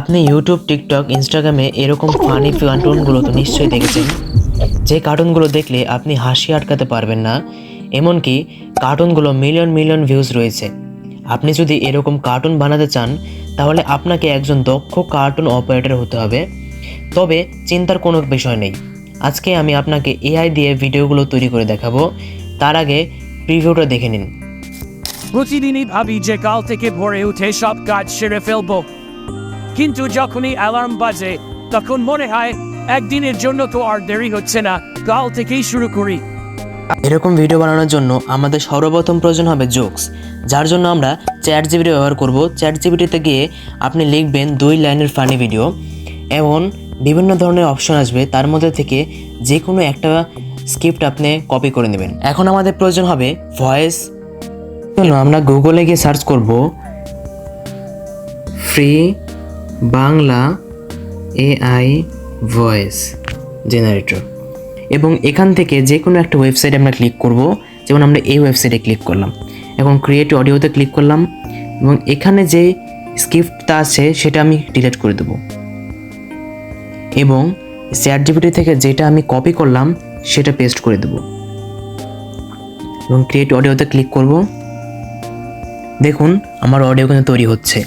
আপনি YouTube, TikTok, ইনস্টাগ্রামে এরকম ফানি কার্টুনগুলো তো নিশ্চয়ই দেখেছেন, যে কার্টুনগুলো দেখলে আপনি হাসি আটকাতে পারবেন না। এমনকি কার্টুনগুলো মিলিয়ন মিলিয়ন ভিউজ রয়েছে। আপনি যদি এরকম কার্টুন বানাতে চান তাহলে আপনাকে একজন দক্ষ কার্টুন অপারেটর হতে হবে। তবে চিন্তার কোনো বিষয় নেই, আজকে আমি আপনাকে এআই দিয়ে ভিডিওগুলো তৈরি করে দেখাবো। তার আগে প্রিভিউটা দেখে নিন। প্রতিদিনই ভাবি যে কাল থেকে ভোরে উঠে সব কাজ সেরে ফেলবো, কিন্তু যখনই অ্যালার্ম বাজে তখন মনে হয় একদিনের জন্য তো আর দেরি হচ্ছে না, কাল থেকেই শুরু করি। এরকম ভিডিও বানানোর জন্য আমাদের সর্বপ্রথম প্রয়োজন হবে জোকস, যার জন্য আমরা চ্যাটজিপিটি ব্যবহার করব। চ্যাটজিপিটিতে গিয়ে আপনি লিখবেন 2 লাইনের ফানি ভিডিও, এবং বিভিন্ন ধরনের অপশন আসবে, তার মধ্যে থেকে যে কোনো একটা স্ক্রিপ্ট আপনি কপি করে নেবেন। এখন আমাদের প্রয়োজন হবে ভয়েস জন্য আমরা গুগলে গিয়ে সার্চ করব free Bangla AI voice generator, এবং এখান থেকে যে কোনো একটা ওয়েবসাইটে আমরা ক্লিক করব। যেমন আমরা এই ওয়েবসাইটে ক্লিক করলাম, এখন ক্রিয়েট অডিওতে ক্লিক করলাম, এবং এখানে যে স্ক্রিপ্টটা আছে সেটা আমি ডিলিট করে দেবো, এবং চ্যাটজিপিটি থেকে যেটা আমি কপি করলাম সেটা পেস্ট করে দেবো, এবং ক্রিয়েট অডিওতে ক্লিক করব। দেখুন আমার অডিও কিন্তু তৈরি হচ্ছে।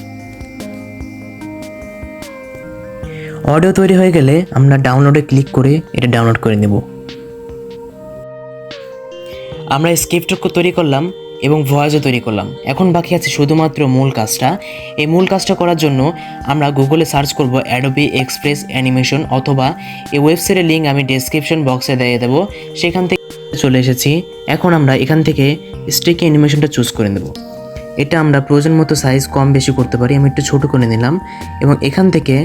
অডিও তৈরি হয়ে গেলে আমরা ডাউনলোডে ক্লিক করে এটা ডাউনলোড করে নেব। আমরা স্ক্রিপ্ট তৈরি করলাম এবং ভয়েসও তৈরি করলাম। এখন বাকি আছে শুধুমাত্র মূল কাজটা। এই মূল কাজটা করার জন্য আমরা গুগলে সার্চ করব অ্যাডোবি এক্সপ্রেস অ্যানিমেশন, অথবা এই ওয়েবসাইটের লিঙ্ক আমি ডেসক্রিপশন বক্সে দিয়ে দেবো, সেখান থেকে চলে এসেছি। এখন আমরা এখান থেকে স্টিকি অ্যানিমেশনটা চুজ করে নেব। এটা আমরা প্রয়োজন মতো সাইজ কম বেশি করতে পারি, আমি একটু ছোটো করে নিলাম, এবং এখান থেকে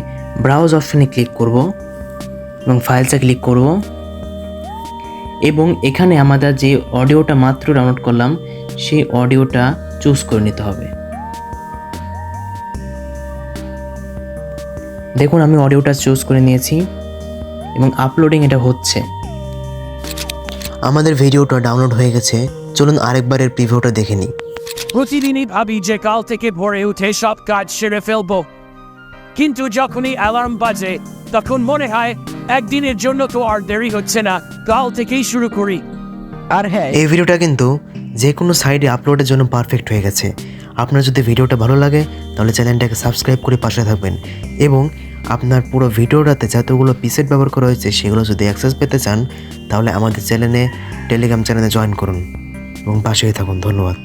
ব্রাউজ অপশানে ক্লিক করব এবং ফাইলসে ক্লিক করব, এবং এখানে আমাদের যে অডিওটা মাত্র ডাউনলোড করলাম সেই অডিওটা চুজ করে নিতে হবে। দেখুন আমি অডিওটা চুজ করে নিয়েছি এবং আপলোডিং এটা হচ্ছে। আমাদের ভিডিওটা ডাউনলোড হয়ে গেছে, চলুন আরেকবারের প্রিভিউটা দেখে নিই। প্রতিদিনই ভাবি যে কাল থেকে ভোরে উঠে সব কাজ সেরে ফেলবো, কিন্তু যখনই অ্যালার্ম বাজে তখন মনে হয় একদিনের জন্য তো আর দেরি হচ্ছে না, কাল থেকেই শুরু করি। আর হ্যাঁ, এই ভিডিওটা কিন্তু যে কোনো সাইডে আপলোডের জন্য পারফেক্ট হয়ে গেছে। আপনার যদি ভিডিওটা ভালো লাগে তাহলে চ্যানেলটাকে সাবস্ক্রাইব করে পাশে থাকবেন, এবং আপনার পুরো ভিডিওটাতে যতগুলো পিসেট ব্যবহার করা হয়েছে সেগুলো যদি অ্যাক্সেস পেতে চান তাহলে আমাদের টেলিগ্রাম চ্যানেলে জয়েন করুন এবং পাশেই থাকুন। ধন্যবাদ।